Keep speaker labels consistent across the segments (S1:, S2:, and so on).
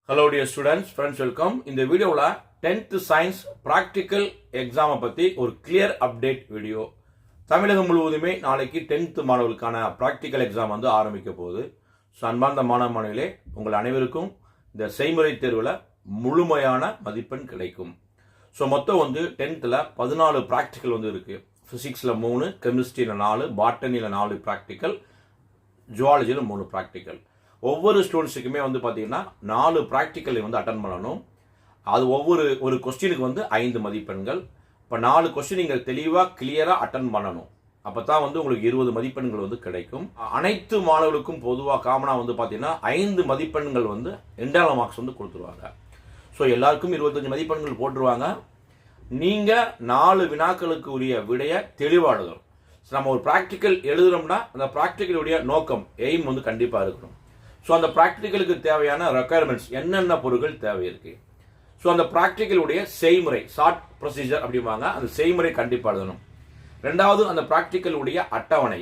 S1: Hello dear students, friends, welcome. இந்த வீடியோல 10th science practical exam பத்தி ஒரு clear update வீடியோ. தமிழகம் முழுவதுமே நாளைக்கு 10th மாணவர்களுக்கான practical exam வந்து ஆரம்பிக்க போகுது. ஸோ அன்பார்ந்த மாணவர்களே, உங்கள் அனைவருக்கும் இந்த செய்முறை தேர்வில் முழுமையான மதிப்பெண் கிடைக்கும். ஸோ மொத்தம் வந்து 10th 14 ப்ராக்டிக்கல் வந்து இருக்கு. ஃபிசிக்ஸில் 3, கெமிஸ்ட்ரியில் 4, பாட்டனியில் 4 ப்ராக்டிக்கல், ஜுவாலஜியில் 3 ப்ராக்டிக்கல். ஒவ்வொரு ஸ்டூடெண்ட்ஸுக்குமே வந்து பார்த்தீங்கன்னா 4 ப்ராக்டிக்கலை வந்து அட்டன் பண்ணணும். அது ஒரு கொஸ்டினுக்கு வந்து 5 மதிப்பெண்கள். இப்போ 4 கொஸ்டின் நீங்கள் தெளிவாக கிளியராக அட்டன் பண்ணணும். அப்போ தான் வந்து உங்களுக்கு 20 மதிப்பெண்கள் வந்து கிடைக்கும். அனைத்து மாணவர்களுக்கும் பொதுவாக காமனாக வந்து பார்த்தீங்கன்னா 5 மதிப்பெண்கள் வந்து இன்டர்னல் மார்க்ஸ் வந்து கொடுத்துருவாங்க. ஸோ எல்லாருக்கும் 25 மதிப்பெண்கள் போட்டுருவாங்க. நீங்கள் 4 வினாக்களுக்கு உரிய விடையை தெளிவாக எழுதணும். நம்ம ஒரு ப்ராக்டிக்கல் எழுதுறோம்னா அந்த ப்ராக்டிக்கலுடைய நோக்கம், எய்ம் வந்து கண்டிப்பாக இருக்கணும். ஸோ அந்த ப்ராக்டிக்கலுக்கு தேவையான ரெக்குயர்மெண்ட்ஸ், என்னென்ன பொருட்கள் தேவை இருக்கு. ஸோ அந்த ப்ராக்டிக்கலுடைய செய்முறை, ஷார்ட் ப்ரொசீஜர் அப்படிம்பாங்க, அந்த செய்முறை கண்டிப்பாக எழுதணும். ரெண்டாவது, அந்த ப்ராக்டிக்கலுடைய அட்டவணை,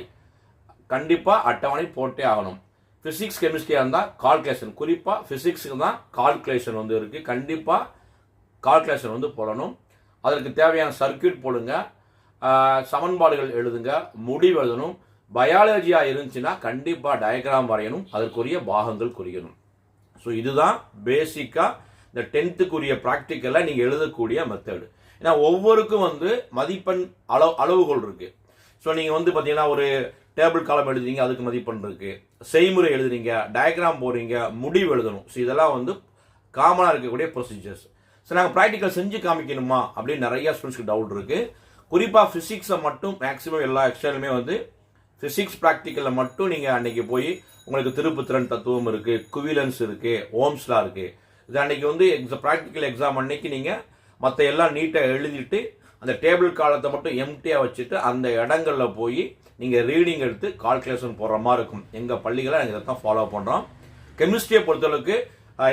S1: கண்டிப்பாக அட்டவணை போட்டே ஆகணும். ஃபிசிக்ஸ் கெமிஸ்ட்ரியாக இருந்தால் கால்குலேஷன், குறிப்பாக ஃபிசிக்ஸுக்கு தான் கால்குலேஷன் வந்து இருக்குது, கண்டிப்பாக கால்குலேஷன் வந்து போடணும். அதற்கு தேவையான சர்க்கியூட் போடுங்க, சமன்பாடுகள் எழுதுங்க, முடிவு எழுதணும். பயாலஜியாக இருந்துச்சுன்னா கண்டிப்பாக டயக்ராம் வரையணும், அதற்குரிய பாகங்கள் குறியணும். ஸோ இதுதான் பேசிக்காக இந்த 10th ப்ராக்டிக்கலில் நீங்கள் எழுதக்கூடிய மெத்தடு. ஏன்னா ஒவ்வொருக்கும் வந்து மதிப்பெண் அளவுகோல் இருக்குது. ஸோ நீங்கள் வந்து பார்த்தீங்கன்னா ஒரு டேபிள் காலம் எழுதுறீங்க, அதுக்கு மதிப்பெண் இருக்குது. செய்முறை எழுதுறீங்க, டயக்ராம் போடுறீங்க, முடிவு எழுதணும். ஸோ இதெல்லாம் வந்து காமனாக இருக்கக்கூடிய ப்ரொசீஜர்ஸ். ஸோ நாங்கள் ப்ராக்டிக்கல் செஞ்சு காமிக்கணுமா அப்படின்னு நிறைய ஸ்டூடெண்ட்ஸ்க்கு டவுட் இருக்குது. குறிப்பாக ஃபிசிக்ஸை மட்டும் மேக்ஸிமம் எல்லா எக்ஸ்டர்னுமே வந்து ஃபிசிக்ஸ் ப்ராக்டிக்கலில் மட்டும் நீங்கள் அன்னைக்கு போய் உங்களுக்கு திருப்புத்திறன் தத்துவம் இருக்குது, குவிலன்ஸ் இருக்குது, ஓம்ஸ்லா இருக்குது. இது அன்னைக்கு வந்து ப்ராக்டிக்கல் எக்ஸாம் அன்னைக்கு நீங்கள் மற்ற எல்லாம் நீட்டாக எழுதிட்டு அந்த டேபிள் காலத்தை மட்டும் எம்டியாக வச்சுட்டு அந்த இடங்களில் போய் நீங்கள் ரீடிங் எடுத்து கால்குலேஷன் போடுற மாதிரி இருக்கும். எங்கள் பள்ளிகளை நாங்கள் இதை தான் ஃபாலோ பண்ணுறோம். கெமிஸ்ட்ரியை பொறுத்தளவுக்கு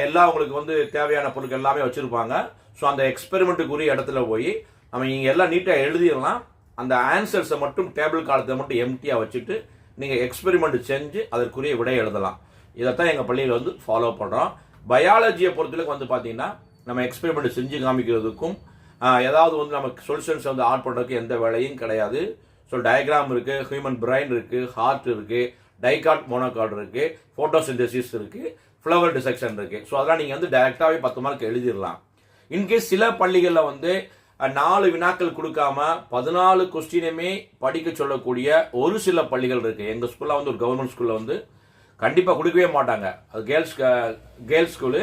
S1: எல்லாம் உங்களுக்கு வந்து தேவையான பொருட்கள் எல்லாமே வச்சுருப்பாங்க. ஸோ அந்த எக்ஸ்பெரிமெண்ட்டுக்குரிய இடத்துல போய் நம்ம நீங்கள் எல்லாம் நீட்டாக எழுதிடலாம். அந்த ஆன்சர்ஸை மட்டும் டேபிள் காலத்தை மட்டும் எம்டியாக வச்சுட்டு நீங்கள் எக்ஸ்பெரிமெண்ட் செஞ்சு அதற்குரிய விடை எழுதலாம். இதைத்தான் எங்கள் பள்ளியில் வந்து ஃபாலோ பண்ணுறோம். பயாலஜியை பொறுத்தளவுக்கு வந்து பார்த்தீங்கன்னா நம்ம எக்ஸ்பெரிமெண்ட் செஞ்சு காமிக்கிறதுக்கும் ஏதாவது வந்து நமக்கு சொல்யூஷன்ஸ் வந்து ஆட் பண்ணுறதுக்கு எந்த வேலையும் கிடையாது. ஸோ டயக்ராம் இருக்குது, ஹியூமன் பிரைன் இருக்குது, ஹார்ட் இருக்குது, டைகாட் மோனோகாட் இருக்குது, ஃபோட்டோசிந்தசிஸ் இருக்குது, ஃப்ளவர் டிசெக்ஷன் இருக்குது. ஸோ அதெல்லாம் நீங்கள் வந்து டைரெக்டாகவே 10 மார்க் எழுதிடலாம். இன்கேஸ் சில பள்ளிகளில் வந்து 4 வினாக்கள் கொடுக்காம 14 கொஸ்டினுமே படிக்க சொல்லக்கூடிய ஒரு சில பள்ளிகள் இருக்கு. எங்க ஸ்கூல்ல வந்து ஒரு கவர்மெண்ட் ஸ்கூல்ல வந்து கண்டிப்பா கொடுக்கவே மாட்டாங்க. அது கேர்ள்ஸ் ஸ்கூலு.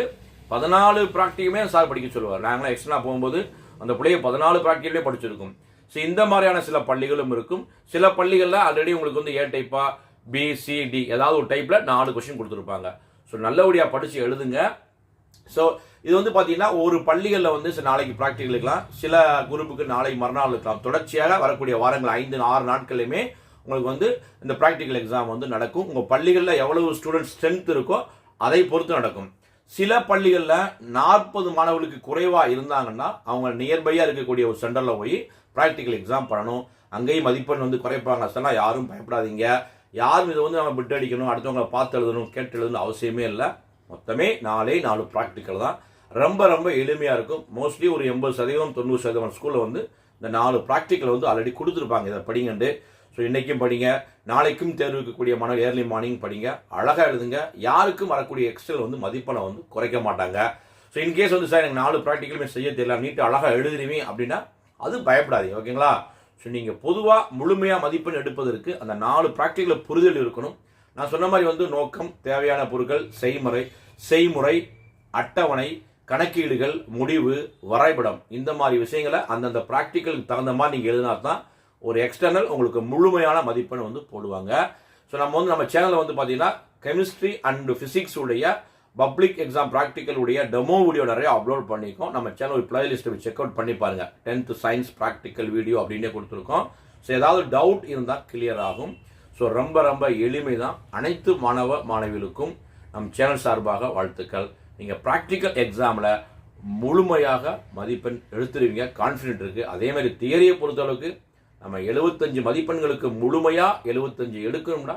S1: 14 ப்ராக்டிக்குமே சார் படிக்க சொல்லுவார். நாங்களாம் எக்ஸ்ட்ரா போகும்போது அந்த பிள்ளைய 14 ப்ராக்டிக்கலே படிச்சிருக்கும். ஸோ இந்த மாதிரியான சில பள்ளிகளும் இருக்கும். சில பள்ளிகளில் ஆல்ரெடி உங்களுக்கு வந்து ஏ டைப்பா, பி, சி, டி ஏதாவது ஒரு டைப்ல 4 கொஸ்டின் கொடுத்துருப்பாங்க. ஸோ நல்லபடியாக படிச்சு எழுதுங்க. ஸோ இது வந்து பார்த்தீங்கன்னா ஒரு பள்ளிகளில் வந்து நாளைக்கு ப்ராக்டிக்கல் இருக்கலாம், சில குரூப்புக்கு நாளை மறுநாள் இருக்கலாம். தொடர்ச்சியாக வரக்கூடிய வாரங்கள் 5-6 நாட்களுமே உங்களுக்கு வந்து இந்த ப்ராக்டிக்கல் எக்ஸாம் வந்து நடக்கும். உங்கள் பள்ளிகளில் எவ்வளவு ஸ்டூடெண்ட் ஸ்ட்ரென்த் இருக்கோ அதை பொறுத்து நடக்கும். சில பள்ளிகளில் 40 மாணவர்களுக்கு குறைவாக இருந்தாங்கன்னா அவங்க நியர்பையாக இருக்கக்கூடிய ஒரு சென்டரில் போய் ப்ராக்டிக்கல் எக்ஸாம் பண்ணணும். அங்கேயும் மதிப்பெண் வந்து குறைப்பாங்க. அதெல்லாம் யாரும் பயப்படாதீங்க. யாரும் இதை வந்து நம்ம பிட் அடிக்கணும், அடுத்தவங்களை பார்த்து எழுதணும், கேட்டு எழுதணும் அவசியமே இல்லை. மொத்தமே 4 ப்ராக்டிக்கல் தான். ரொம்ப ரொம்ப எளிமையாக இருக்கும். மோஸ்ட்லி ஒரு 80% 90% ஸ்கூலில் வந்து இந்த 4 ப்ராக்டிக்கல் வந்து ஆல்ரெடி கொடுத்துருப்பாங்க. இதை படிங்கண்டு. ஸோ இன்றைக்கும் படிங்க, நாளைக்கும் தேர்வு இருக்கக்கூடிய மாணவர் ஏர்லி மார்னிங் படிங்க, அழகாக எழுதுங்க. யாருக்கும் வரக்கூடிய எக்ஸ்டல் வந்து மதிப்பெண்ணை வந்து குறைக்க மாட்டாங்க. ஸோ இன்கேஸ் வந்து சார் எனக்கு 4 ப்ராக்டிக்கலுமே செய்ய தெரியல, நீட்டு அழகாக எழுதுறீங்க அப்படின்னா அது பயப்படாதீங்க, ஓகேங்களா? ஸோ நீங்கள் பொதுவாக முழுமையாக மதிப்பெண் எடுப்பதற்கு அந்த 4 ப்ராக்டிக்கலில் புரிதல் இருக்கணும். நான் சொன்ன மாதிரி வந்து நோக்கம், தேவையான பொருட்கள், செய்முறை, அட்டவணை, கணக்கீடுகள், முடிவு, வரைபடம், இந்த மாதிரி விஷயங்களை அந்தந்த ப்ராக்டிக்கலுக்கு தகுந்த மாதிரி நீங்கள் எழுதினா தான் ஒரு எக்ஸ்டர்னல் உங்களுக்கு முழுமையான மதிப்பெண் வந்து போடுவாங்க. ஸோ நம்ம சேனலில் வந்து பார்த்தீங்கன்னா கெமிஸ்ட்ரி அண்ட் ஃபிசிக்ஸ் உடைய பப்ளிக் எக்ஸாம் ப்ராக்டிக்கல் உடைய டெமோ வீடியோ நிறைய அப்லோட் பண்ணியிருக்கோம். நம்ம சேனல் ஒரு பிளேலிஸ்ட் செக் அவுட் பண்ணி பாருங்க. 10th சயின்ஸ் ப்ராக்டிக்கல் வீடியோ அப்படின்னே கொடுத்துருக்கோம். ஸோ ஏதாவது டவுட் இருந்தால் கிளியர் ஆகும். ஸோ ரொம்ப ரொம்ப எளிமை தான். அனைத்து மாணவ மாணவிகளுக்கும் நம் சேனல் சார்பாக வாழ்த்துக்கள். நீங்கள் ப்ராக்டிக்கல் எக்ஸாமில் முழுமையாக மதிப்பெண் எடுத்துருவீங்க, கான்ஃபிடென்ட் இருக்குது. அதே மாதிரி தியரியை பொறுத்தளவுக்கு நம்ம 75 மதிப்பெண்களுக்கு முழுமையாக 75 எடுக்கணும்னா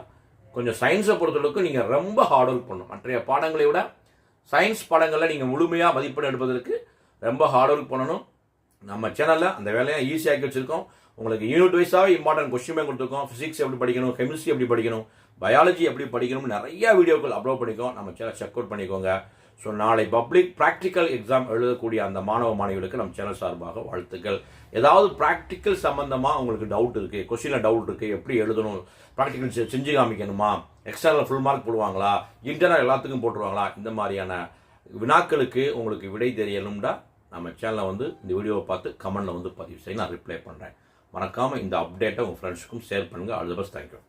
S1: கொஞ்சம் சயின்ஸை பொறுத்தளவுக்கு நீங்கள் ரொம்ப ஹார்ட் ஒர்க் பண்ணணும். மற்ற பாடங்களை விட சயின்ஸ் பாடங்களில் நீங்கள் முழுமையாக மதிப்பெண் எடுப்பதற்கு ரொம்ப ஹார்ட் ஒர்க் பண்ணணும். நம்ம சேனலில் அந்த வேலையை ஈஸியாக்கி வச்சுருக்கோம். உங்களுக்கு யூனிட் வைஸாகவே இம்பார்ட்டன்ட் கொஸ்டின் கொடுத்துருக்கோம். ஃபிசிக்ஸ் எப்படி படிக்கணும், கெமிஸ்ட்ரி எப்படி படிக்கணும், பயாலஜி எப்படி படிக்கணும்னு நிறைய வீடியோக்கள் அப்லோட் பண்ணிக்கோம். நம்ம சேனல் செக் அவுட் பண்ணிக்கோங்க. ஸோ நாளை பப்ளிக் ப்ராக்டிக்கல் எக்ஸாம் எழுதக்கூடிய அந்த மாணவ மாணவிகளுக்கு நம்ம சேனல் சார்பாக வாழ்த்துக்கள். ஏதாவது ப்ராக்டிக்கல் சம்பந்தமாக உங்களுக்கு டவுட் இருக்குது, கொஸ்டினில் டவுட் இருக்குது, எப்படி எழுதணும், ப்ராக்டிக்கல் செஞ்சு காமிக்கணுமா, எக்ஸ்டர்னல் ஃபுல் மார்க் போடுவாங்களா, இன்டர்னல் எல்லாத்துக்கும் போட்டுருவாங்களா, இந்த மாதிரியான வினாக்களுக்கு உங்களுக்கு விடை தெரியணும்டா நம்ம சேனலில் இந்த வீடியோவை பார்த்து கமெண்டில் பதிவு செய்ய நான் ரிப்ளை பண்ணுறேன். மறக்காமல் இந்த அப்டேட்டை உங்கள் ஃப்ரெண்ட்ஸுக்கும் ஷேர் பண்ணுங்கள். All the best. தேங்க்யூ.